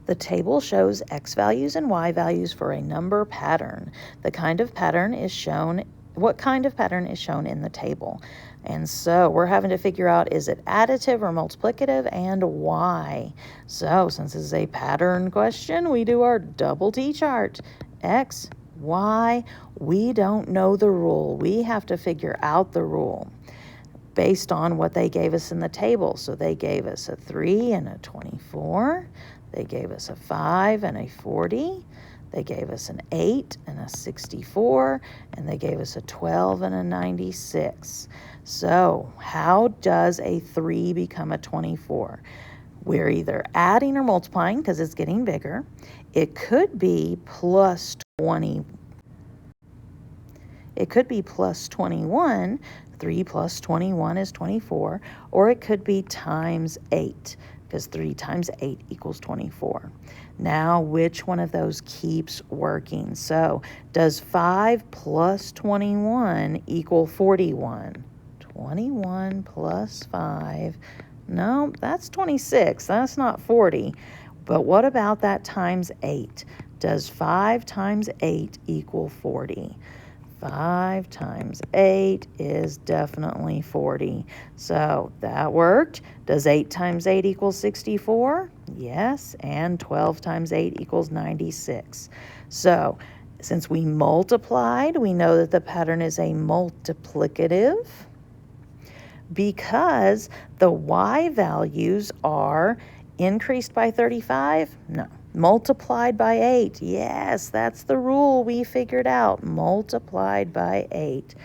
The table shows x values and y values for a number pattern. What kind of pattern is shown in the table? And so we're having to figure out, is it additive or multiplicative, and why? So since this is a pattern question, we do our double T chart. X, Y, we don't know the rule. We have to figure out the rule based on what they gave us in the table. So they gave us a 3 and a 24. They gave us a 5 and a 40. They gave us an 8 and a 64. And they gave us a 12 and a 96. So how does a 3 become a 24? We're either adding or multiplying because it's getting bigger. It could be plus 20. It could be plus 21. 3 plus 21 is 24. Or it could be times 8 because 3 times 8 equals 24. Now, which one of those keeps working? So, does 5 plus 21 equal 41? 21 plus 5. No, that's 26. That's not 40. But what about that times 8? Does 5 times 8 equal 40? 5 times 8 is definitely 40. So that worked. Does 8 times 8 equal 64? Yes. And 12 times 8 equals 96. So since we multiplied, we know that the pattern is a multiplicative because the y values are increased by 35? No. Multiplied by 8. Yes, that's the rule we figured out. Multiplied by 8.